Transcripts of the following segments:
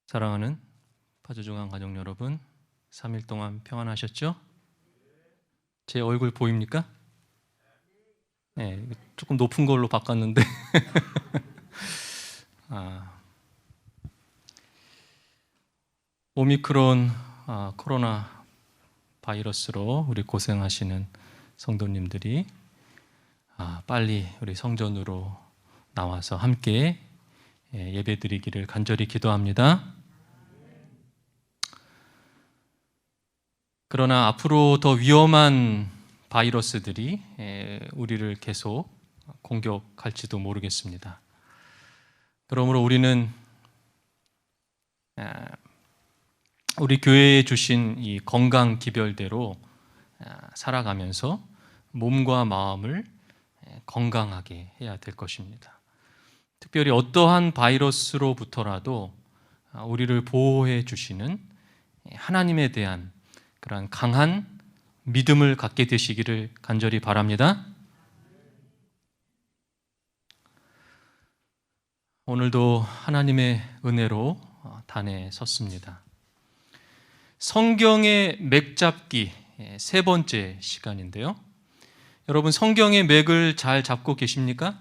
사랑하는 파주중앙 가족 여러분, 3일 동안 평안하셨죠? 제 얼굴 보입니까? 네, 조금 높은 걸로 바꿨는데 오미크론 코로나 바이러스로 우리 고생하시는 성도님들이 빨리 우리 성전으로 나와서 함께 예배드리기를 간절히 기도합니다. 그러나 앞으로 더 위험한 바이러스들이 우리를 계속 공격할지도 모르겠습니다. 그러므로 우리는 우리 교회에 주신 이 건강 기별대로 살아가면서 몸과 마음을 건강하게 해야 될 것입니다. 특별히 어떠한 바이러스로부터라도 우리를 보호해 주시는 하나님에 대한 그러한 강한 믿음을 갖게 되시기를 간절히 바랍니다. 오늘도 하나님의 은혜로 단에 섰습니다. 성경의 맥 잡기 세 번째 시간인데요. 여러분, 성경의 맥을 잘 잡고 계십니까?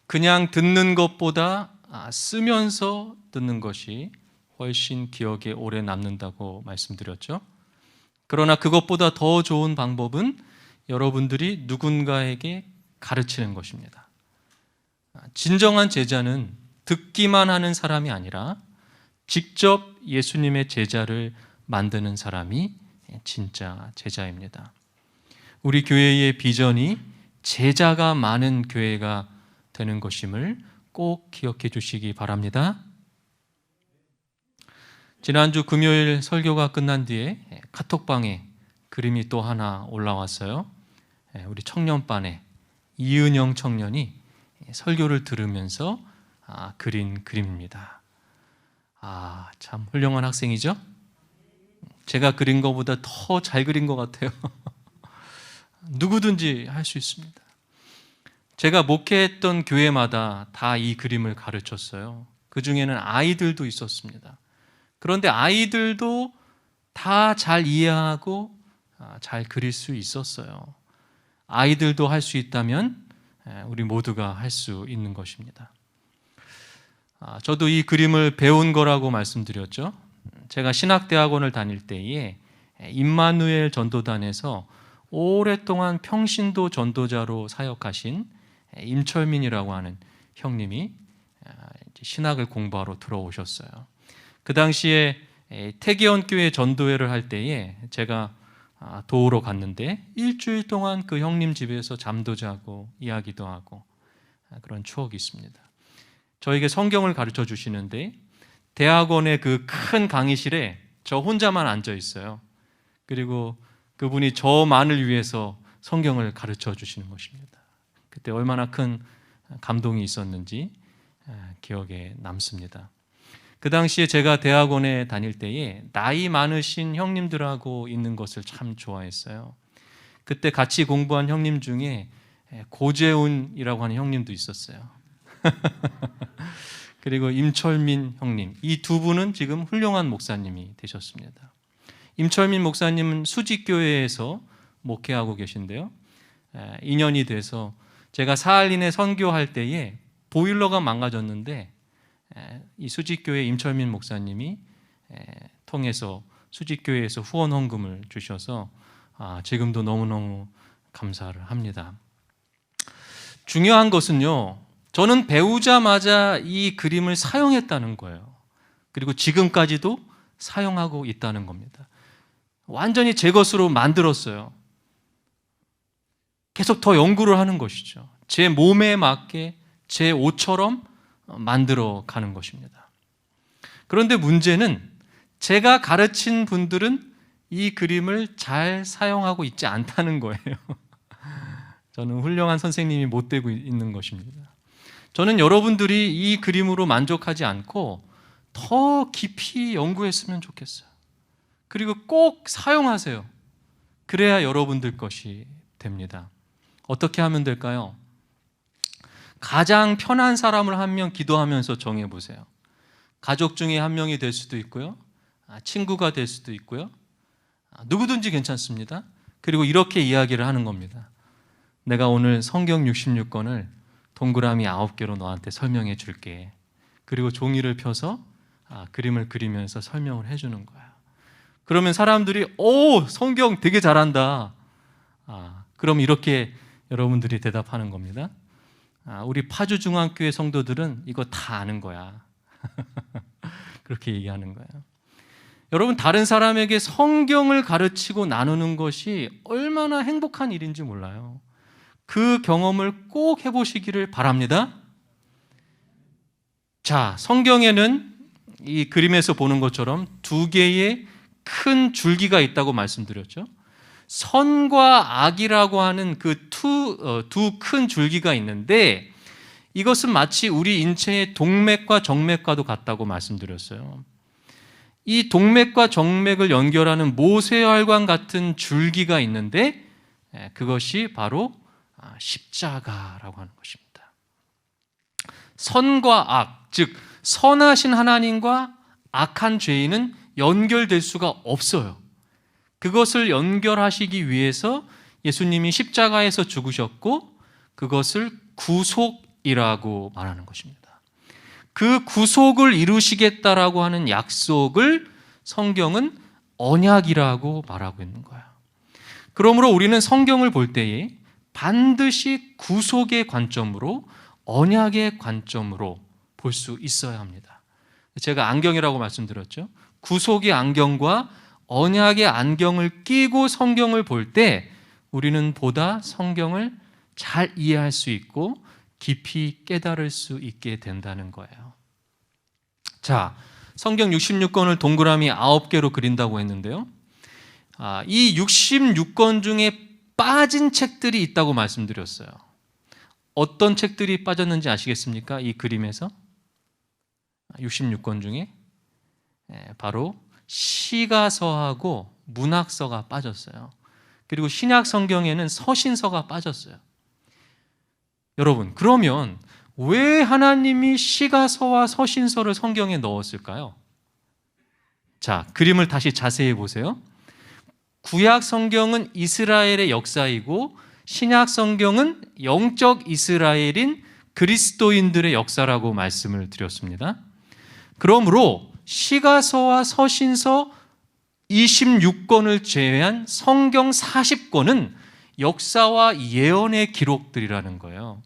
그냥 듣는 것보다 쓰면서 듣는 것이 훨씬 기억에 오래 남는다고 말씀드렸죠. 그러나 그것보다 더 좋은 방법은 여러분들이 누군가에게 가르치는 것입니다. 진정한 제자는 듣기만 하는 사람이 아니라 직접 예수님의 제자를 만드는 사람이 진짜 제자입니다. 우리 교회의 비전이 제자가 많은 교회가 되는 것임을 꼭 기억해 주시기 바랍니다. 지난주 금요일 설교가 끝난 뒤에 카톡방에 그림이 또 하나 올라왔어요. 우리 청년반에 이은영 청년이 설교를 들으면서 그린 그림입니다. 참 훌륭한 학생이죠? 제가 그린 것보다 더 잘 그린 것 같아요. 누구든지 할 수 있습니다. 제가 목회했던 교회마다 다 이 그림을 가르쳤어요. 그 중에는 아이들도 있었습니다. 그런데 아이들도 다 잘 이해하고 잘 그릴 수 있었어요. 아이들도 할 수 있다면 우리 모두가 할 수 있는 것입니다. 저도 이 그림을 배운 거라고 말씀드렸죠. 제가 신학대학원을 다닐 때에 임마누엘 전도단에서 오랫동안 평신도 전도자로 사역하신 임철민이라고 하는 형님이 신학을 공부하러 들어오셨어요. 그 당시에 태계원 교회 전도회를 할 때에 제가 도우러 갔는데 일주일 동안 그 형님 집에서 잠도 자고 이야기도 하고 그런 추억이 있습니다. 저에게 성경을 가르쳐 주시는데 대학원의 그 큰 강의실에 저 혼자만 앉아 있어요. 그리고 그분이 저만을 위해서 성경을 가르쳐 주시는 것입니다. 그때 얼마나 큰 감동이 있었는지 기억에 남습니다. 그 당시에 제가 대학원에 다닐 때에 나이 많으신 형님들하고 있는 것을 참 좋아했어요. 그때 같이 공부한 형님 중에 고재훈이라고 하는 형님도 있었어요. 그리고 임철민 형님, 이 두 분은 지금 훌륭한 목사님이 되셨습니다. 임철민 목사님은 수직교회에서 목회하고 계신데요. 2년이 돼서 제가 사할린에 선교할 때에 보일러가 망가졌는데 이 수직교회 임철민 목사님이 통해서 수직교회에서 후원 헌금을 주셔서 지금도 너무너무 감사를 합니다. 중요한 것은요, 저는 배우자마자 이 그림을 사용했다는 거예요. 그리고 지금까지도 사용하고 있다는 겁니다. 완전히 제 것으로 만들었어요. 계속 더 연구를 하는 것이죠. 제 몸에 맞게 제 옷처럼 만들어 가는 것입니다. 그런데 문제는 제가 가르친 분들은 이 그림을 잘 사용하고 있지 않다는 거예요. 저는 훌륭한 선생님이 못 되고 있는 것입니다. 저는 여러분들이 이 그림으로 만족하지 않고 더 깊이 연구했으면 좋겠어요. 그리고 꼭 사용하세요. 그래야 여러분들 것이 됩니다. 어떻게 하면 될까요? 가장 편한 사람을 한 명 기도하면서 정해보세요. 가족 중에 한 명이 될 수도 있고요. 친구가 될 수도 있고요. 누구든지 괜찮습니다. 그리고 이렇게 이야기를 하는 겁니다. 내가 오늘 성경 66권을 동그라미 9개로 너한테 설명해 줄게. 그리고 종이를 펴서 그림을 그리면서 설명을 해주는 거야. 그러면 사람들이 오, 성경 되게 잘한다. 그럼 이렇게 여러분들이 대답하는 겁니다. 우리 파주중앙교회 성도들은 이거 다 아는 거야. 그렇게 얘기하는 거예요. 여러분, 다른 사람에게 성경을 가르치고 나누는 것이 얼마나 행복한 일인지 몰라요. 그 경험을 꼭 해보시기를 바랍니다. 자, 성경에는 이 그림에서 보는 것처럼 두 개의 큰 줄기가 있다고 말씀드렸죠. 선과 악이라고 하는 그 두 큰 줄기가 있는데, 이것은 마치 우리 인체의 동맥과 정맥과도 같다고 말씀드렸어요. 이 동맥과 정맥을 연결하는 모세혈관 같은 줄기가 있는데, 그것이 바로 십자가라고 하는 것입니다. 선과 악, 즉 선하신 하나님과 악한 죄인은 연결될 수가 없어요. 그것을 연결하시기 위해서 예수님이 십자가에서 죽으셨고, 그것을 구속이라고 말하는 것입니다. 그 구속을 이루시겠다라고 하는 약속을 성경은 언약이라고 말하고 있는 거예요. 그러므로 우리는 성경을 볼 때에 반드시 구속의 관점으로, 언약의 관점으로 볼 수 있어야 합니다. 제가 안경이라고 말씀드렸죠. 구속의 안경과 언약의 안경을 끼고 성경을 볼 때 우리는 보다 성경을 잘 이해할 수 있고 깊이 깨달을 수 있게 된다는 거예요. 자, 성경 66권을 동그라미 9개로 그린다고 했는데요. 이 66권 중에 빠진 책들이 있다고 말씀드렸어요. 어떤 책들이 빠졌는지 아시겠습니까? 이 그림에서 66권 중에 바로 시가서하고 문학서가 빠졌어요. 그리고 신약 성경에는 서신서가 빠졌어요. 여러분, 그러면 왜 하나님이 시가서와 서신서를 성경에 넣었을까요? 자, 그림을 다시 자세히 보세요. 구약 성경은 이스라엘의 역사이고 신약 성경은 영적 이스라엘인 그리스도인들의 역사라고 말씀을 드렸습니다. 그러므로 시가서와 서신서 26권을 제외한 성경 40권은 역사와 예언의 기록들이라는 거예요.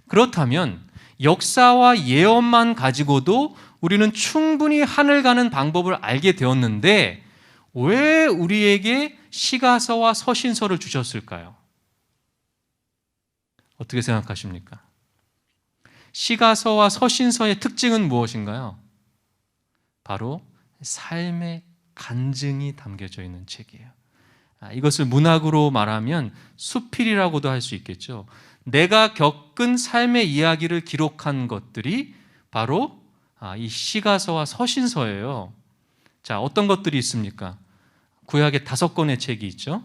그렇다면 역사와 예언만 가지고도 우리는 충분히 하늘 가는 방법을 알게 되었는데, 왜 우리에게 시가서와 서신서를 주셨을까요? 어떻게 생각하십니까? 시가서와 서신서의 특징은 무엇인가요? 바로 삶의 간증이 담겨져 있는 책이에요. 이것을 문학으로 말하면 수필이라고도 할 수 있겠죠. 내가 겪은 삶의 이야기를 기록한 것들이 바로 이 시가서와 서신서예요. 자, 어떤 것들이 있습니까? 구약에 5권의 책이 있죠.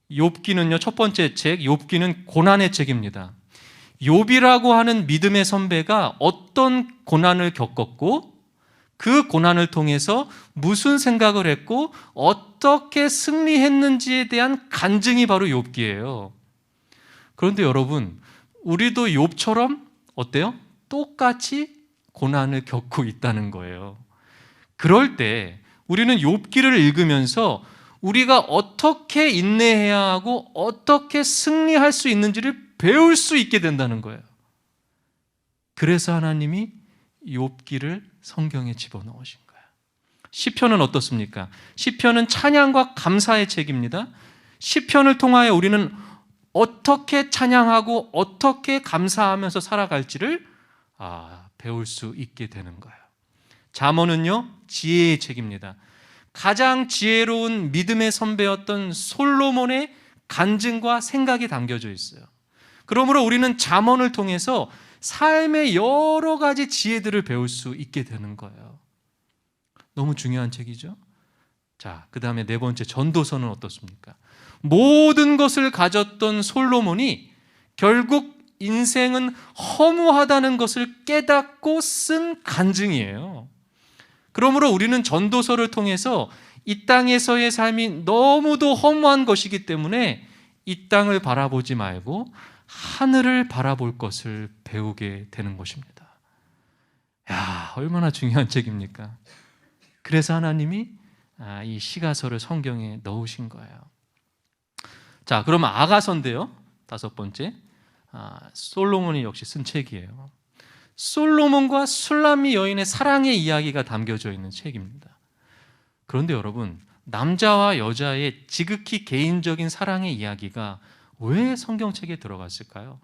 욥기는요, 첫 번째 책, 욥기는 고난의 책입니다. 욥이라고 하는 믿음의 선배가 어떤 고난을 겪었고, 그 고난을 통해서 무슨 생각을 했고 어떻게 승리했는지에 대한 간증이 바로 욥기예요. 그런데 여러분, 우리도 욥처럼 어때요? 똑같이 고난을 겪고 있다는 거예요. 그럴 때 우리는 욥기를 읽으면서 우리가 어떻게 인내해야 하고 어떻게 승리할 수 있는지를 배울 수 있게 된다는 거예요. 그래서 하나님이 욥기를 성경에 집어넣으신 거예요. 시편은 어떻습니까? 시편은 찬양과 감사의 책입니다. 시편을 통하여 우리는 어떻게 찬양하고 어떻게 감사하면서 살아갈지를 배울 수 있게 되는 거예요. 잠언은요, 지혜의 책입니다. 가장 지혜로운 믿음의 선배였던 솔로몬의 간증과 생각이 담겨져 있어요. 그러므로 우리는 잠언을 통해서 삶의 여러 가지 지혜들을 배울 수 있게 되는 거예요. 너무 중요한 책이죠. 자, 그 다음에 4번째, 전도서는 어떻습니까? 모든 것을 가졌던 솔로몬이 결국 인생은 허무하다는 것을 깨닫고 쓴 간증이에요. 그러므로 우리는 전도서를 통해서 이 땅에서의 삶이 너무도 허무한 것이기 때문에 이 땅을 바라보지 말고 하늘을 바라볼 것을 배우게 되는 것입니다. 야, 얼마나 중요한 책입니까? 그래서 하나님이 이 시가서를 성경에 넣으신 거예요. 자, 그러면 아가서인데요. 5번째, 솔로몬이 역시 쓴 책이에요. 솔로몬과 술람미 여인의 사랑의 이야기가 담겨져 있는 책입니다. 그런데 여러분, 남자와 여자의 지극히 개인적인 사랑의 이야기가 왜 성경책에 들어갔을까요?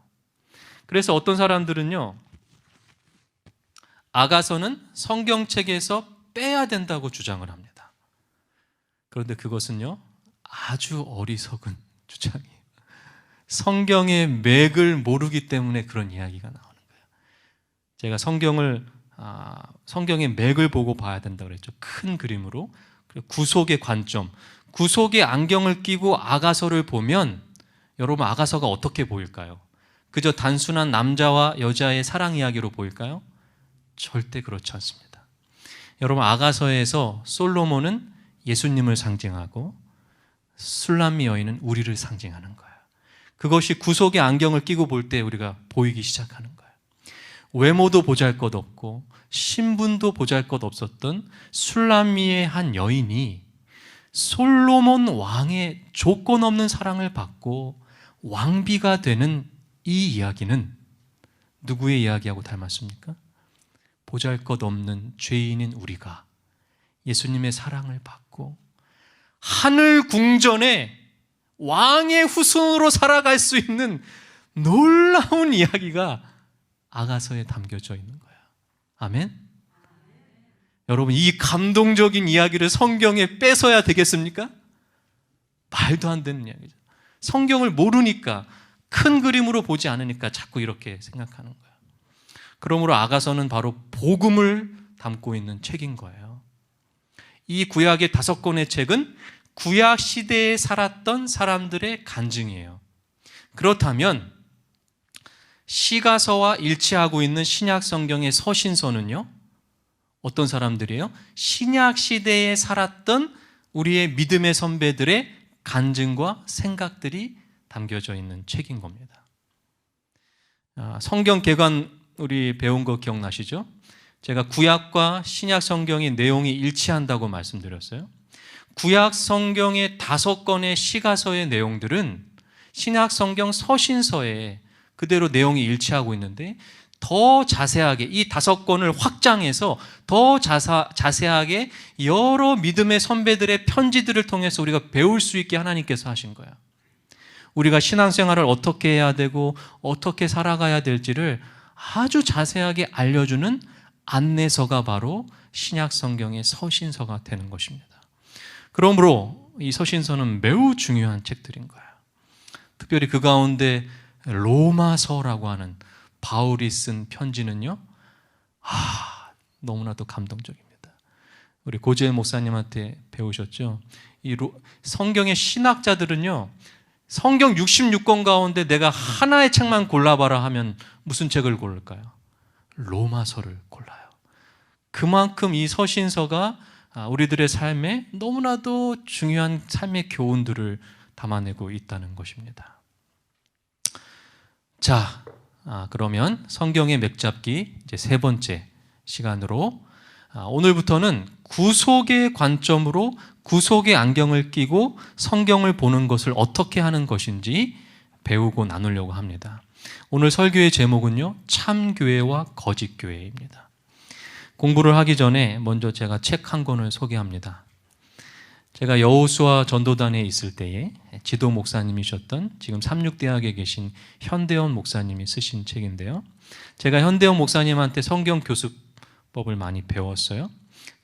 그래서 어떤 사람들은요, 아가서는 성경책에서 빼야 된다고 주장을 합니다. 그런데 그것은요, 아주 어리석은 주장이에요. 성경의 맥을 모르기 때문에 그런 이야기가 나오는 거예요. 제가 성경의 맥을 보고 봐야 된다고 그랬죠. 큰 그림으로. 구속의 관점, 구속의 안경을 끼고 아가서를 보면 여러분, 아가서가 어떻게 보일까요? 그저 단순한 남자와 여자의 사랑 이야기로 보일까요? 절대 그렇지 않습니다. 여러분, 아가서에서 솔로몬은 예수님을 상징하고 술람미 여인은 우리를 상징하는 거예요. 그것이 구속의 안경을 끼고 볼 때 우리가 보이기 시작하는 거예요. 외모도 보잘것없고 신분도 보잘것없었던 술람미의 한 여인이 솔로몬 왕의 조건 없는 사랑을 받고 왕비가 되는 이 이야기는 누구의 이야기하고 닮았습니까? 보잘것없는 죄인인 우리가 예수님의 사랑을 받고 하늘 궁전에 왕의 후손으로 살아갈 수 있는 놀라운 이야기가 아가서에 담겨져 있는 거예요. 아멘? 여러분, 이 감동적인 이야기를 성경에 뺏어야 되겠습니까? 말도 안 되는 이야기죠. 성경을 모르니까, 큰 그림으로 보지 않으니까 자꾸 이렇게 생각하는 거예요. 그러므로 아가서는 바로 복음을 담고 있는 책인 거예요. 이 구약의 5권의 책은 구약 시대에 살았던 사람들의 간증이에요. 그렇다면 시가서와 일치하고 있는 신약 성경의 서신서는요, 어떤 사람들이에요? 신약 시대에 살았던 우리의 믿음의 선배들의 간증과 생각들이 담겨져 있는 책인 겁니다. 성경 개관 우리 배운 거 기억나시죠? 제가 구약과 신약 성경의 내용이 일치한다고 말씀드렸어요. 구약 성경의 5권의 시가서의 내용들은 신약 성경 서신서에 그대로 내용이 일치하고 있는데, 더 자세하게 이 5권을 확장해서 더 자세하게 여러 믿음의 선배들의 편지들을 통해서 우리가 배울 수 있게 하나님께서 하신 거예요. 우리가 신앙생활을 어떻게 해야 되고 어떻게 살아가야 될지를 아주 자세하게 알려주는 안내서가 바로 신약 성경의 서신서가 되는 것입니다. 그러므로 이 서신서는 매우 중요한 책들인 거예요. 특별히 그 가운데 로마서라고 하는 바울이 쓴 편지는요, 너무나도 감동적입니다. 우리 고재일 목사님한테 배우셨죠? 성경의 신학자들은요, 성경 66권 가운데 내가 하나의 책만 골라봐라 하면 무슨 책을 고를까요? 로마서를 골라요. 그만큼 이 서신서가 우리들의 삶에 너무나도 중요한 삶의 교훈들을 담아내고 있다는 것입니다. 자, 그러면 성경의 맥잡기 이제 3번째 시간으로, 오늘부터는 구속의 관점으로 구속의 안경을 끼고 성경을 보는 것을 어떻게 하는 것인지 배우고 나누려고 합니다. 오늘 설교의 제목은요, 참교회와 거짓교회입니다. 공부를 하기 전에 먼저 제가 책 한 권을 소개합니다. 제가 여호수아 전도단에 있을 때에 지도 목사님이셨던 지금 삼육대학에 계신 현대원 목사님이 쓰신 책인데요, 제가 현대원 목사님한테 성경 교수법을 많이 배웠어요.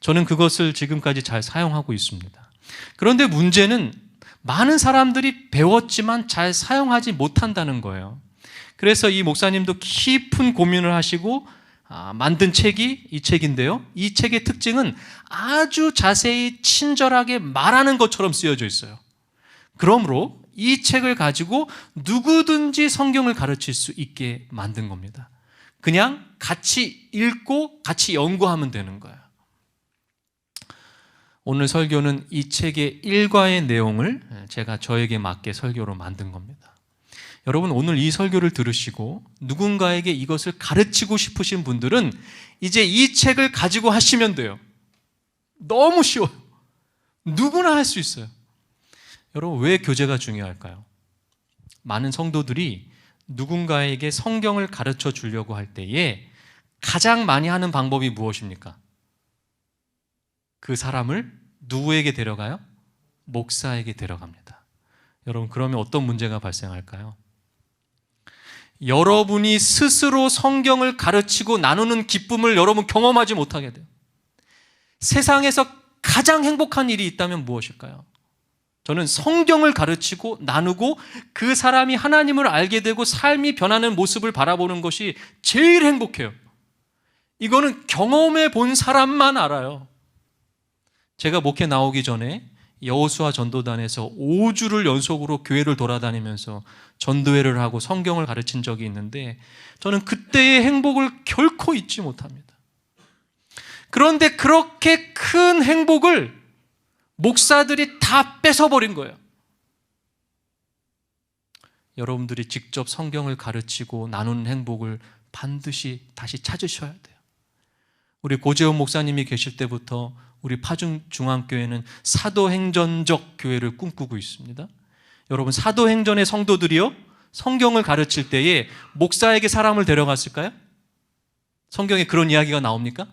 저는 그것을 지금까지 잘 사용하고 있습니다. 그런데 문제는 많은 사람들이 배웠지만 잘 사용하지 못한다는 거예요. 그래서 이 목사님도 깊은 고민을 하시고 만든 책이 이 책인데요, 이 책의 특징은 아주 자세히 친절하게 말하는 것처럼 쓰여져 있어요. 그러므로 이 책을 가지고 누구든지 성경을 가르칠 수 있게 만든 겁니다. 그냥 같이 읽고 같이 연구하면 되는 거예요. 오늘 설교는 이 책의 일과의 내용을 제가 저에게 맞게 설교로 만든 겁니다. 여러분, 오늘 이 설교를 들으시고 누군가에게 이것을 가르치고 싶으신 분들은 이제 이 책을 가지고 하시면 돼요. 너무 쉬워요. 누구나 할 수 있어요. 여러분, 왜 교재가 중요할까요? 많은 성도들이 누군가에게 성경을 가르쳐 주려고 할 때에 가장 많이 하는 방법이 무엇입니까? 그 사람을 누구에게 데려가요? 목사에게 데려갑니다. 여러분, 그러면 어떤 문제가 발생할까요? 여러분이 스스로 성경을 가르치고 나누는 기쁨을 여러분 경험하지 못하게 돼요. 세상에서 가장 행복한 일이 있다면 무엇일까요? 저는 성경을 가르치고 나누고 그 사람이 하나님을 알게 되고 삶이 변하는 모습을 바라보는 것이 제일 행복해요. 이거는 경험해 본 사람만 알아요. 제가 목회 나오기 전에 여호수아 전도단에서 5주를 연속으로 교회를 돌아다니면서 전도회를 하고 성경을 가르친 적이 있는데 저는 그때의 행복을 결코 잊지 못합니다. 그런데 그렇게 큰 행복을 목사들이 다 뺏어버린 거예요. 여러분들이 직접 성경을 가르치고 나누는 행복을 반드시 다시 찾으셔야 돼요. 우리 고재훈 목사님이 계실 때부터 우리 파중중앙교회는 사도행전적 교회를 꿈꾸고 있습니다. 여러분, 사도행전의 성도들이요, 성경을 가르칠 때에 목사에게 사람을 데려갔을까요? 성경에 그런 이야기가 나옵니까?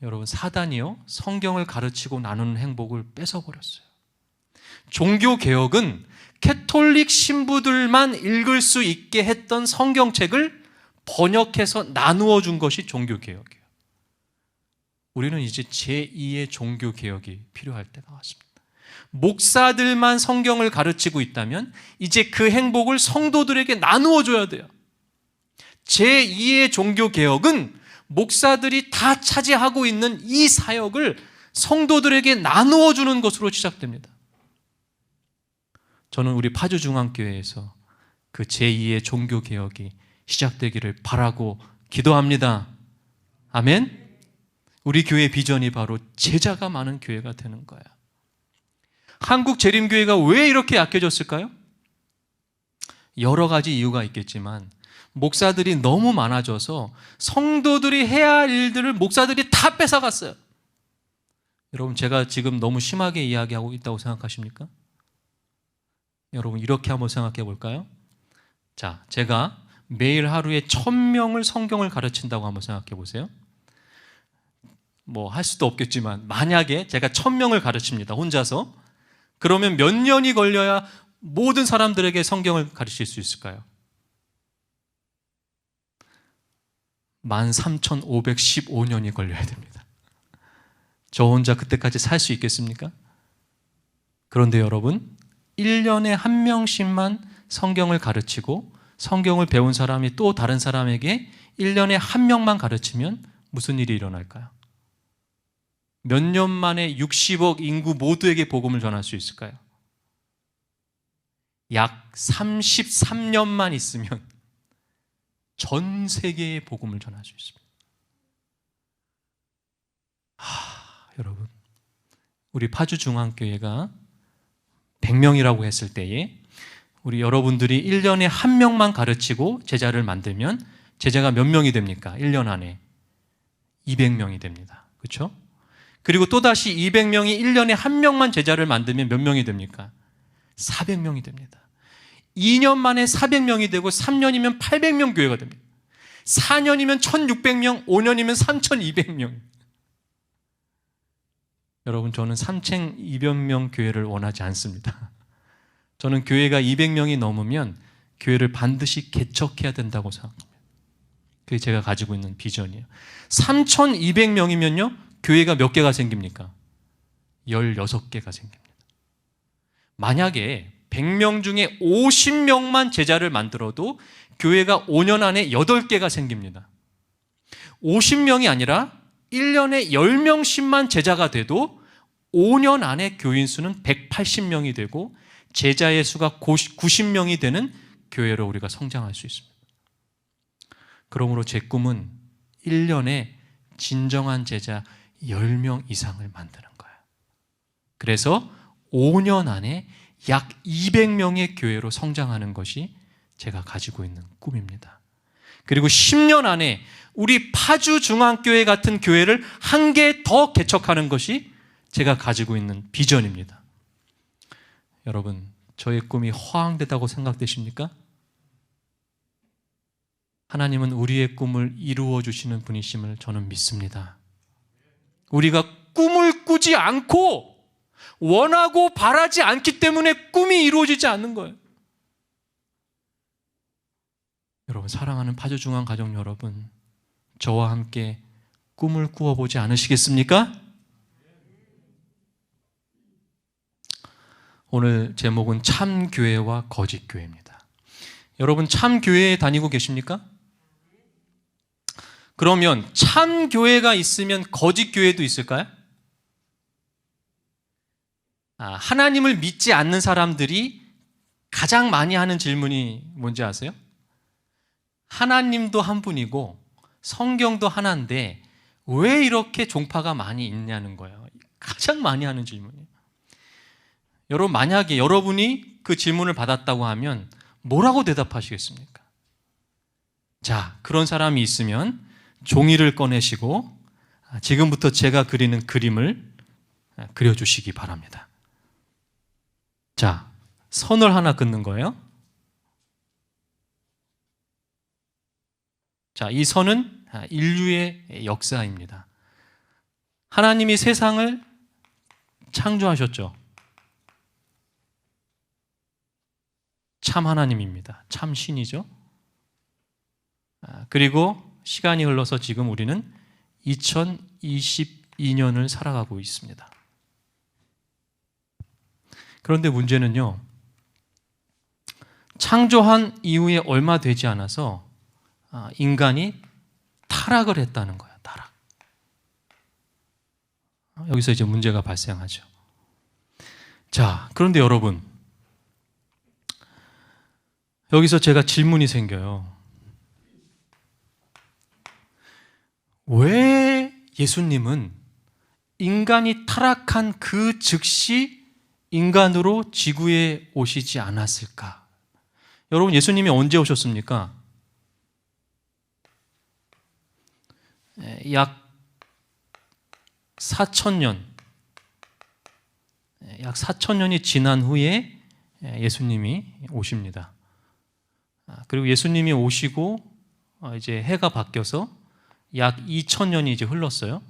여러분, 사단이요, 성경을 가르치고 나누는 행복을 뺏어버렸어요. 종교개혁은 캐톨릭 신부들만 읽을 수 있게 했던 성경책을 번역해서 나누어 준 것이 종교개혁이에요. 우리는 이제 제2의 종교개혁이 필요할 때가 왔습니다. 목사들만 성경을 가르치고 있다면 이제 그 행복을 성도들에게 나누어 줘야 돼요. 제2의 종교개혁은 목사들이 다 차지하고 있는 이 사역을 성도들에게 나누어 주는 것으로 시작됩니다. 저는 우리 파주중앙교회에서 그 제2의 종교개혁이 시작되기를 바라고 기도합니다. 아멘. 우리 교회 비전이 바로 제자가 많은 교회가 되는 거야. 한국 재림교회가 왜 이렇게 약해졌을까요? 여러 가지 이유가 있겠지만 목사들이 너무 많아져서 성도들이 해야 할 일들을 목사들이 다 뺏어갔어요. 여러분, 제가 지금 너무 심하게 이야기하고 있다고 생각하십니까? 여러분, 이렇게 한번 생각해 볼까요? 자, 제가 매일 하루에 1000명을 성경을 가르친다고 한번 생각해 보세요. 뭐 할 수도 없겠지만 만약에 제가 1000명을 가르칩니다, 혼자서. 그러면 몇 년이 걸려야 모든 사람들에게 성경을 가르칠 수 있을까요? 13,515년이 걸려야 됩니다. 저 혼자 그때까지 살 수 있겠습니까? 그런데 여러분, 1년에 한 명씩만 성경을 가르치고 성경을 배운 사람이 또 다른 사람에게 1년에 한 명만 가르치면 무슨 일이 일어날까요? 몇 년 만에 60억 인구 모두에게 복음을 전할 수 있을까요? 약 33년만 있으면 전 세계에 복음을 전할 수 있습니다. 여러분, 우리 파주중앙교회가 100명이라고 했을 때에 우리 여러분들이 1년에 한 명만 가르치고 제자를 만들면 제자가 몇 명이 됩니까? 1년 안에 200명이 됩니다. 그렇죠? 그리고 또다시 200명이 1년에 한 명만 제자를 만들면 몇 명이 됩니까? 400명이 됩니다. 2년 만에 400명이 되고 3년이면 800명 교회가 됩니다. 4년이면 1600명, 5년이면 3200명. 여러분, 저는 3200명 교회를 원하지 않습니다. 저는 교회가 200명이 넘으면 교회를 반드시 개척해야 된다고 생각합니다. 그게 제가 가지고 있는 비전이에요. 3200명이면요, 교회가 몇 개가 생깁니까? 16개가 생깁니다. 만약에 100명 중에 50명만 제자를 만들어도 교회가 5년 안에 8개가 생깁니다. 50명이 아니라 1년에 10명씩만 제자가 돼도 5년 안에 교인 수는 180명이 되고 제자의 수가 90명이 되는 교회로 우리가 성장할 수 있습니다. 그러므로 제 꿈은 1년에 진정한 제자 10명 이상을 만드는 거예요. 그래서 5년 안에 약 200명의 교회로 성장하는 것이 제가 가지고 있는 꿈입니다. 그리고 10년 안에 우리 파주중앙교회 같은 교회를 한 개 더 개척하는 것이 제가 가지고 있는 비전입니다. 여러분, 저의 꿈이 허황되다고 생각되십니까? 하나님은 우리의 꿈을 이루어 주시는 분이심을 저는 믿습니다. 우리가 꿈을 꾸지 않고 원하고 바라지 않기 때문에 꿈이 이루어지지 않는 거예요. 여러분, 사랑하는 파주중앙가족 여러분, 저와 함께 꿈을 꾸어보지 않으시겠습니까? 오늘 제목은 참교회와 거짓교회입니다. 여러분, 참교회에 다니고 계십니까? 그러면 참교회가 있으면 거짓교회도 있을까요? 하나님을 믿지 않는 사람들이 가장 많이 하는 질문이 뭔지 아세요? 하나님도 한 분이고 성경도 하나인데 왜 이렇게 종파가 많이 있냐는 거예요. 가장 많이 하는 질문이에요. 여러분, 만약에 여러분이 그 질문을 받았다고 하면 뭐라고 대답하시겠습니까? 자, 그런 사람이 있으면 종이를 꺼내시고 지금부터 제가 그리는 그림을 그려주시기 바랍니다. 자, 선을 하나 긋는 거예요. 자, 이 선은 인류의 역사입니다. 하나님이 세상을 창조하셨죠. 참 하나님입니다. 참 신이죠. 그리고 시간이 흘러서 지금 우리는 2022년을 살아가고 있습니다. 그런데 문제는요, 창조한 이후에 얼마 되지 않아서 인간이 타락을 했다는 거예요. 타락. 여기서 이제 문제가 발생하죠. 자, 그런데 여러분, 여기서 제가 질문이 생겨요. 왜 예수님은 인간이 타락한 그 즉시 인간으로 지구에 오시지 않았을까? 여러분, 예수님이 언제 오셨습니까? 약 4,000년, 약 4,000년이 지난 후에 예수님이 오십니다. 그리고 예수님이 오시고 이제 해가 바뀌어서 약 2,000년이 이제 흘렀어요.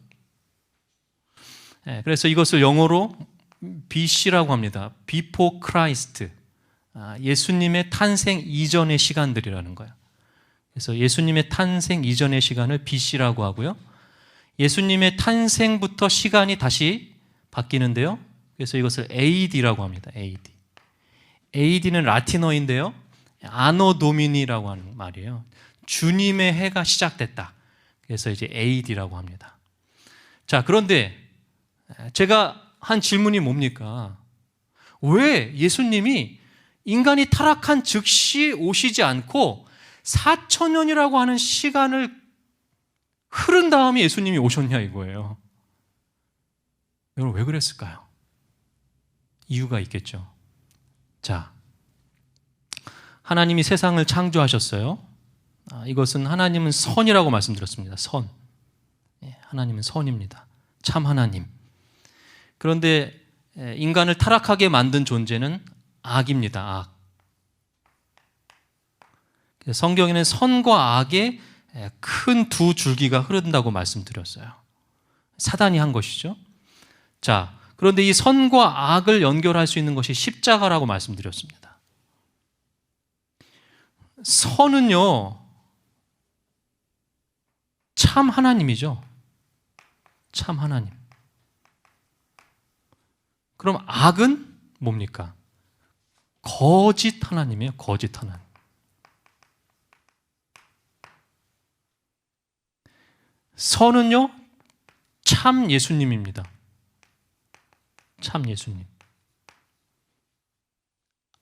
그래서 이것을 영어로 BC라고 합니다. Before Christ. 예수님의 탄생 이전의 시간들이라는 거예요. 그래서 예수님의 탄생 이전의 시간을 BC라고 하고요. 예수님의 탄생부터 시간이 다시 바뀌는데요. 그래서 이것을 AD라고 합니다. AD. AD는 라틴어인데요. 아노 도미니라고 하는 말이에요. 주님의 해가 시작됐다. 그래서 이제 AD라고 합니다. 자, 그런데 제가 한 질문이 뭡니까? 왜 예수님이 인간이 타락한 즉시 오시지 않고 4,000년이라고 하는 시간을 흐른 다음에 예수님이 오셨냐 이거예요. 여러분, 왜 그랬을까요? 이유가 있겠죠. 자, 하나님이 세상을 창조하셨어요. 이것은 하나님은 선이라고 말씀드렸습니다. 선. 하나님은 선입니다. 참 하나님. 그런데 인간을 타락하게 만든 존재는 악입니다. 악. 성경에는 선과 악의 큰 두 줄기가 흐른다고 말씀드렸어요. 사단이 한 것이죠. 자, 그런데 이 선과 악을 연결할 수 있는 것이 십자가라고 말씀드렸습니다. 선은요, 참 하나님이죠. 참 하나님. 그럼 악은 뭡니까? 거짓 하나님이에요. 거짓 하나님. 선은요, 참 예수님입니다. 참 예수님.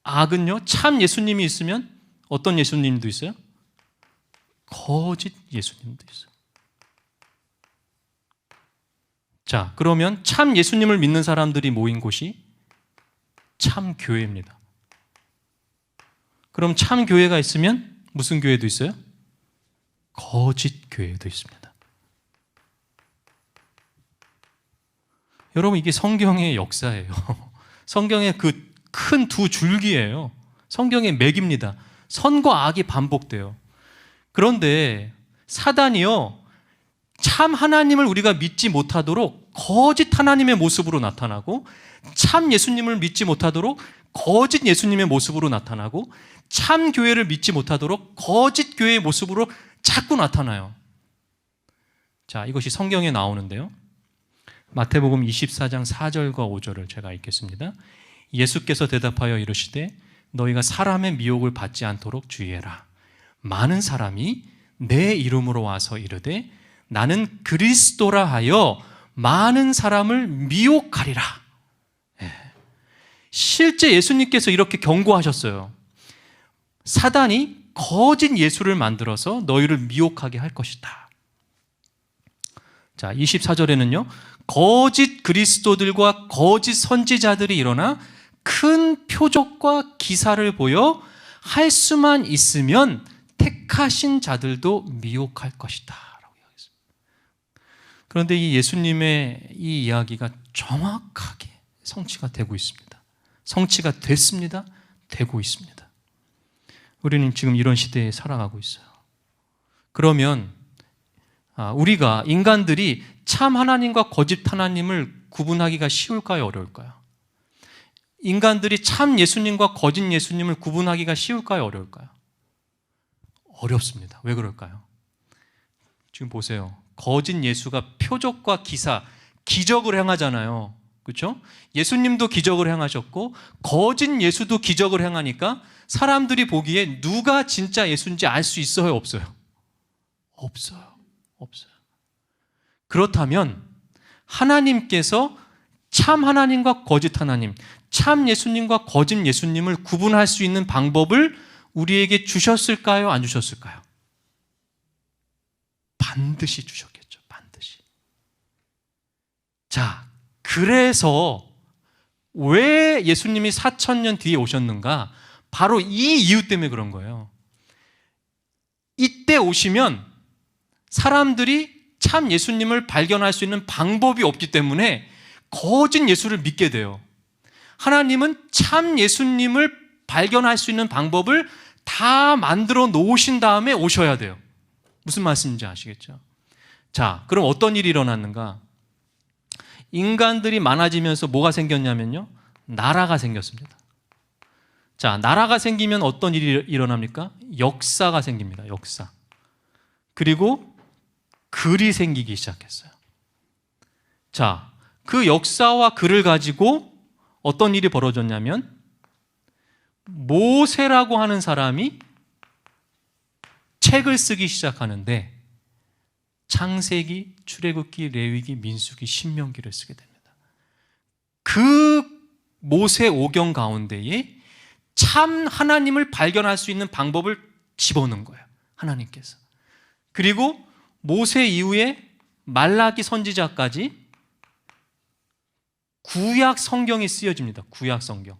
악은요, 참 예수님이 있으면 어떤 예수님도 있어요? 거짓 예수님도 있어요. 자, 그러면 참 예수님을 믿는 사람들이 모인 곳이 참 교회입니다. 그럼 참 교회가 있으면 무슨 교회도 있어요? 거짓 교회도 있습니다. 여러분, 이게 성경의 역사예요. 성경의 그 큰 두 줄기예요. 성경의 맥입니다. 선과 악이 반복돼요. 그런데 사단이요, 참 하나님을 우리가 믿지 못하도록 거짓 하나님의 모습으로 나타나고, 참 예수님을 믿지 못하도록 거짓 예수님의 모습으로 나타나고, 참 교회를 믿지 못하도록 거짓 교회의 모습으로 자꾸 나타나요. 자, 이것이 성경에 나오는데요, 마태복음 24장 4절과 5절을 제가 읽겠습니다. 예수께서 대답하여 이르시되 너희가 사람의 미혹을 받지 않도록 주의해라. 많은 사람이 내 이름으로 와서 이르되 나는 그리스도라 하여 많은 사람을 미혹하리라. 실제 예수님께서 이렇게 경고하셨어요. 사단이 거짓 예수를 만들어서 너희를 미혹하게 할 것이다. 자, 24절에는요, 거짓 그리스도들과 거짓 선지자들이 일어나 큰 표적과 기사를 보여 할 수만 있으면 택하신 자들도 미혹할 것이다 라고 이야기했습니다. 그런데 이 예수님의 이 이야기가 정확하게 성취가 되고 있습니다. 성취가 됐습니다. 되고 있습니다. 우리는 지금 이런 시대에 살아가고 있어요. 그러면 우리가 인간들이 참 하나님과 거짓 하나님을 구분하기가 쉬울까요? 어려울까요? 인간들이 참 예수님과 거짓 예수님을 구분하기가 쉬울까요? 어려울까요? 어렵습니다. 왜 그럴까요? 지금 보세요. 거짓 예수가 표적과 기사, 기적을 행하잖아요. 그렇죠? 예수님도 기적을 행하셨고 거짓 예수도 기적을 행하니까 사람들이 보기에 누가 진짜 예수인지 알 수 있어요? 없어요? 없어요. 그렇다면 하나님께서 참 하나님과 거짓 하나님, 참 예수님과 거짓 예수님을 구분할 수 있는 방법을 우리에게 주셨을까요? 안 주셨을까요? 반드시 주셨겠죠. 반드시. 자, 그래서 왜 예수님이 4,000년 뒤에 오셨는가? 바로 이 이유 때문에 그런 거예요. 이때 오시면 사람들이 참 예수님을 발견할 수 있는 방법이 없기 때문에 거짓 예수를 믿게 돼요. 하나님은 참 예수님을 발견할 수 있는 방법을 다 만들어 놓으신 다음에 오셔야 돼요. 무슨 말씀인지 아시겠죠? 자, 그럼 어떤 일이 일어났는가? 인간들이 많아지면서 뭐가 생겼냐면요, 나라가 생겼습니다. 자, 나라가 생기면 어떤 일이 일어납니까? 역사가 생깁니다. 역사. 그리고 글이 생기기 시작했어요. 자, 그 역사와 글을 가지고 어떤 일이 벌어졌냐면 모세라고 하는 사람이 책을 쓰기 시작하는데 창세기, 출애굽기, 레위기, 민수기, 신명기를 쓰게 됩니다. 그 모세 오경 가운데에 참 하나님을 발견할 수 있는 방법을 집어넣은 거예요. 하나님께서. 그리고 모세 이후에 말라기 선지자까지 구약 성경이 쓰여집니다. 구약 성경.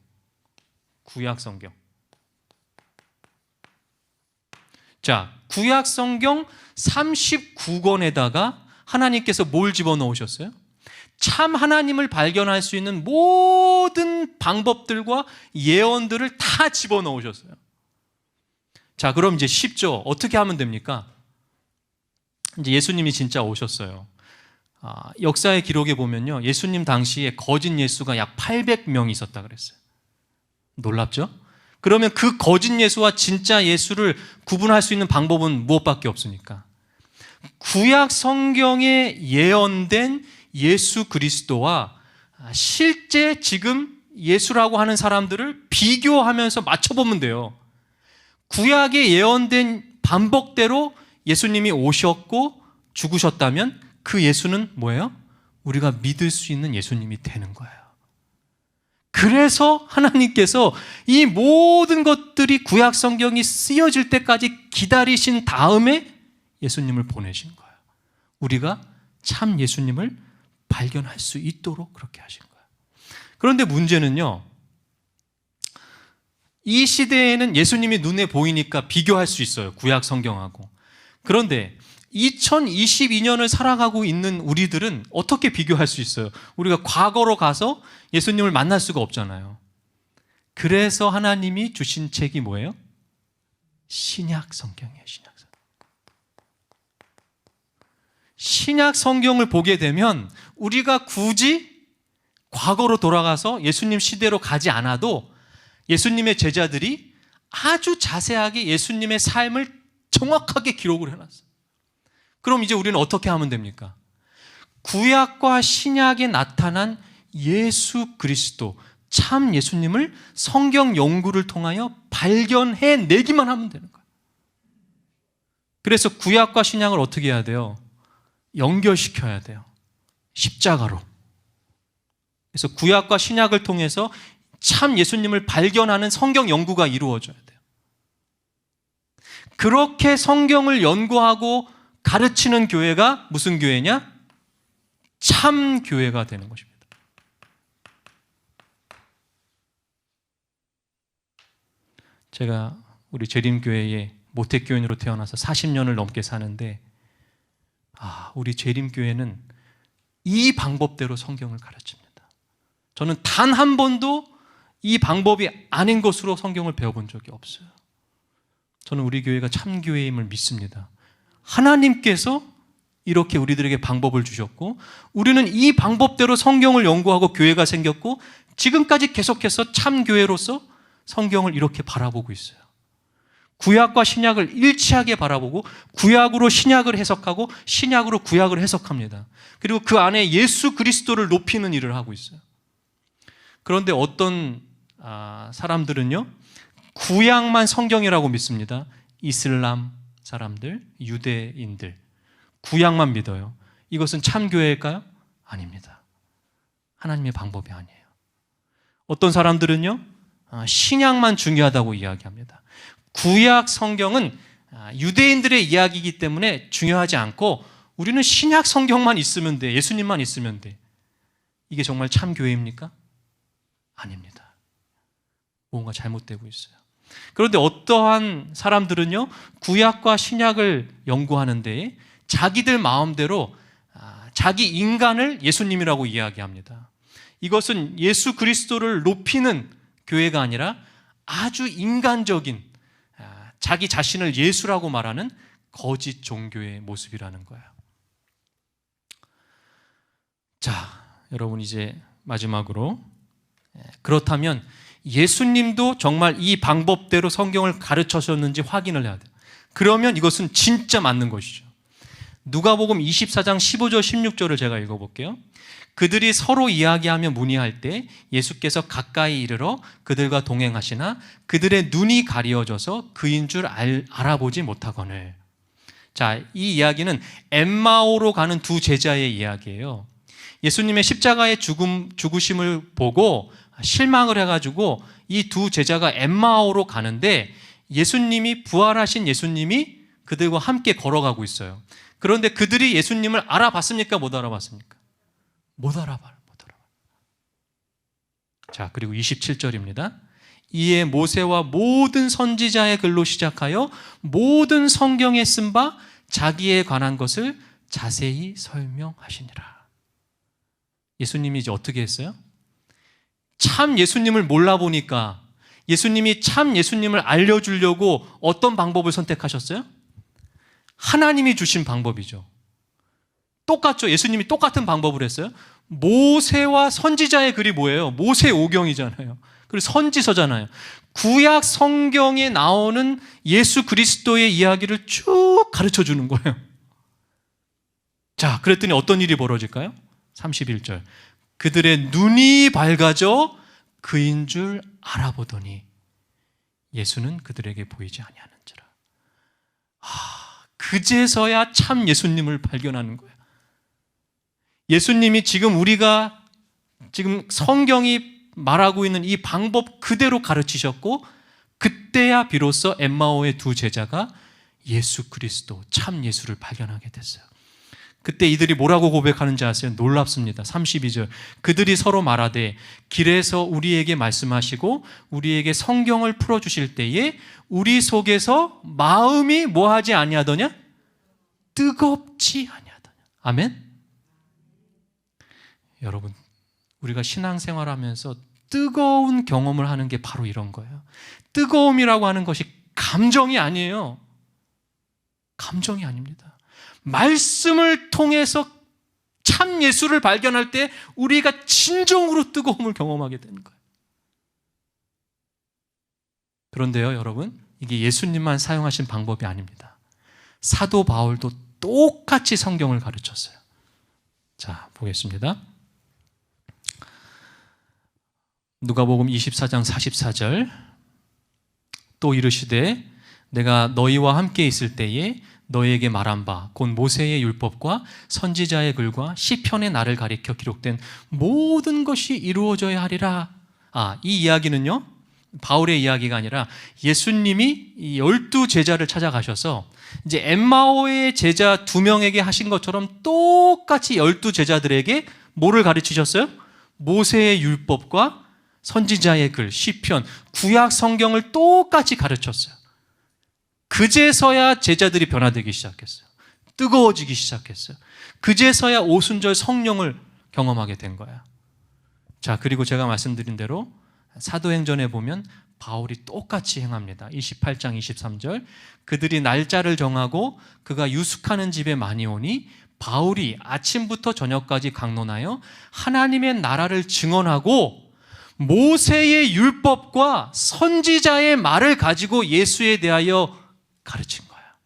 자, 구약 성경 39권에다가 하나님께서 뭘 집어넣으셨어요? 참 하나님을 발견할 수 있는 모든 방법들과 예언들을 다 집어넣으셨어요. 자, 그럼 이제 쉽죠. 어떻게 하면 됩니까? 이제 예수님이 진짜 오셨어요. 역사의 기록에 보면요, 예수님 당시에 거짓 예수가 약 800명 있었다 그랬어요. 놀랍죠? 그러면 그 거짓 예수와 진짜 예수를 구분할 수 있는 방법은 무엇밖에 없습니까? 구약 성경에 예언된 예수 그리스도와 실제 지금 예수라고 하는 사람들을 비교하면서 맞춰보면 돼요. 구약에 예언된 반복대로 예수님이 오셨고 죽으셨다면 그 예수는 뭐예요? 우리가 믿을 수 있는 예수님이 되는 거예요. 그래서 하나님께서 이 모든 것들이 구약 성경이 쓰여질 때까지 기다리신 다음에 예수님을 보내신 거예요. 우리가 참 예수님을 발견할 수 있도록 그렇게 하신 거예요. 그런데 문제는요, 이 시대에는 예수님이 눈에 보이니까 비교할 수 있어요, 구약 성경하고. 그런데 2022년을 살아가고 있는 우리들은 어떻게 비교할 수 있어요? 우리가 과거로 가서 예수님을 만날 수가 없잖아요. 그래서 하나님이 주신 책이 뭐예요? 신약 성경이에요. 신약 성경을 보게 되면 우리가 굳이 과거로 돌아가서 예수님 시대로 가지 않아도 예수님의 제자들이 아주 자세하게 예수님의 삶을 정확하게 기록을 해놨어요. 그럼 이제 우리는 어떻게 하면 됩니까? 구약과 신약에 나타난 예수 그리스도, 참 예수님을 성경 연구를 통하여 발견해내기만 하면 되는 거예요. 그래서 구약과 신약을 어떻게 해야 돼요? 연결시켜야 돼요. 십자가로. 그래서 구약과 신약을 통해서 참 예수님을 발견하는 성경 연구가 이루어져야 돼요. 그렇게 성경을 연구하고 가르치는 교회가 무슨 교회냐? 참 교회가 되는 것입니다. 제가 우리 재림교회의 모태교인으로 태어나서 40년을 넘게 사는데, 우리 재림교회는 이 방법대로 성경을 가르칩니다. 저는 단 한 번도 이 방법이 아닌 것으로 성경을 배워본 적이 없어요. 저는 우리 교회가 참교회임을 믿습니다. 하나님께서 이렇게 우리들에게 방법을 주셨고, 우리는 이 방법대로 성경을 연구하고 교회가 생겼고, 지금까지 계속해서 참교회로서 성경을 이렇게 바라보고 있어요. 구약과 신약을 일치하게 바라보고, 구약으로 신약을 해석하고 신약으로 구약을 해석합니다. 그리고 그 안에 예수 그리스도를 높이는 일을 하고 있어요. 그런데 어떤 사람들은요, 구약만 성경이라고 믿습니다. 이슬람 사람들, 유대인들, 구약만 믿어요. 이것은 참교회일까요? 아닙니다. 하나님의 방법이 아니에요. 어떤 사람들은요, 신약만 중요하다고 이야기합니다. 구약 성경은 유대인들의 이야기이기 때문에 중요하지 않고 우리는 신약 성경만 있으면 돼, 예수님만 있으면 돼. 이게 정말 참교회입니까? 아닙니다. 뭔가 잘못되고 있어요. 그런데 어떠한 사람들은요, 구약과 신약을 연구하는데 자기들 마음대로 자기 인간을 예수님이라고 이야기합니다. 이것은 예수 그리스도를 높이는 교회가 아니라 아주 인간적인, 자기 자신을 예수라고 말하는 거짓 종교의 모습이라는 거예요. 자, 여러분, 이제 마지막으로, 그렇다면 예수님도 정말 이 방법대로 성경을 가르쳐셨는지 확인을 해야 돼요. 그러면 이것은 진짜 맞는 것이죠. 누가복음 24장 15절 16절을 제가 읽어볼게요. 그들이 서로 이야기하며 문의할 때 예수께서 가까이 이르러 그들과 동행하시나 그들의 눈이 가리워져서 그인 줄 알아보지 못하거늘. 자, 이 이야기는 엠마오로 가는 두 제자의 이야기예요. 예수님의 십자가의 죽으심을 보고 실망을 해가지고 이 두 제자가 엠마오로 가는데, 예수님이, 부활하신 예수님이 그들과 함께 걸어가고 있어요. 그런데 그들이 예수님을 알아봤습니까? 못 알아봤습니까? 못 알아봐요. 자, 그리고 27절입니다. 이에 모세와 모든 선지자의 글로 시작하여 모든 성경에 쓴 바 자기에 관한 것을 자세히 설명하시니라. 예수님이 이제 어떻게 했어요? 참 예수님을 몰라보니까 예수님이 참 예수님을 알려주려고 어떤 방법을 선택하셨어요? 하나님이 주신 방법이죠. 똑같죠. 예수님이 똑같은 방법을 했어요. 모세와 선지자의 글이 뭐예요? 모세오경이잖아요. 그리고 선지서잖아요. 구약 성경에 나오는 예수 그리스도의 이야기를 쭉 가르쳐 주는 거예요. 자, 그랬더니 어떤 일이 벌어질까요? 31절. 그들의 눈이 밝아져 그인 줄 알아보더니 예수는 그들에게 보이지 아니하는지라. 그제서야 참 예수님을 발견하는 거예요. 예수님이 지금 우리가 지금 성경이 말하고 있는 이 방법 그대로 가르치셨고, 그때야 비로소 엠마오의 두 제자가 예수 그리스도, 참 예수를 발견하게 됐어요. 그때 이들이 뭐라고 고백하는지 아세요? 놀랍습니다. 32절. 그들이 서로 말하되 길에서 우리에게 말씀하시고 우리에게 성경을 풀어주실 때에 우리 속에서 마음이 뭐하지 아니하더냐? 뜨겁지 아니하더냐. 아멘? 여러분, 우리가 신앙생활하면서 뜨거운 경험을 하는 게 바로 이런 거예요. 뜨거움이라고 하는 것이 감정이 아니에요. 감정이 아닙니다. 말씀을 통해서 참 예수를 발견할 때 우리가 진정으로 뜨거움을 경험하게 되는 거예요. 그런데요, 여러분, 이게 예수님만 사용하신 방법이 아닙니다. 사도 바울도 똑같이 성경을 가르쳤어요. 자, 보겠습니다. 누가복음 24장 44절. 또 이르시되 내가 너희와 함께 있을 때에 너희에게 말한 바 곧 모세의 율법과 선지자의 글과 시편의 나를 가리켜 기록된 모든 것이 이루어져야 하리라. 이 이야기는요, 바울의 이야기가 아니라 예수님이 이 12 제자를 찾아가셔서 이제 엠마오의 제자 2명에게 하신 것처럼 똑같이 12 제자들에게 뭐를 가르치셨어요? 모세의 율법과 선지자의 글, 시편, 구약 성경을 똑같이 가르쳤어요. 그제서야 제자들이 변화되기 시작했어요. 뜨거워지기 시작했어요. 그제서야 오순절 성령을 경험하게 된 거야. 자, 그리고 제가 말씀드린 대로 사도행전에 보면 바울이 똑같이 행합니다. 28장 23절. 그들이 날짜를 정하고 그가 유숙하는 집에 많이 오니 바울이 아침부터 저녁까지 강론하여 하나님의 나라를 증언하고 모세의 율법과 선지자의 말을 가지고 예수에 대하여 가르친 거야.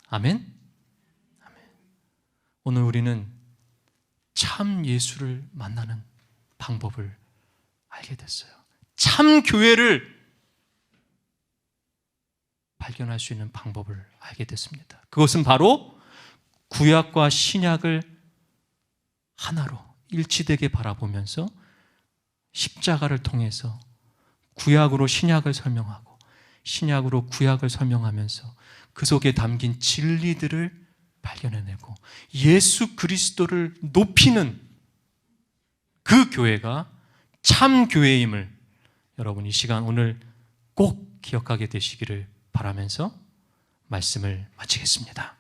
아멘? 아멘. 오늘 우리는 참 예수를 만나는 방법을 알게 됐어요. 참 교회를 발견할 수 있는 방법을 알게 됐습니다. 그것은 바로 구약과 신약을 하나로 일치되게 바라보면서 십자가를 통해서 구약으로 신약을 설명하고 신약으로 구약을 설명하면서 그 속에 담긴 진리들을 발견해내고 예수 그리스도를 높이는 그 교회가 참 교회임을 여러분 이 시간 오늘 꼭 기억하게 되시기를 바라면서 말씀을 마치겠습니다.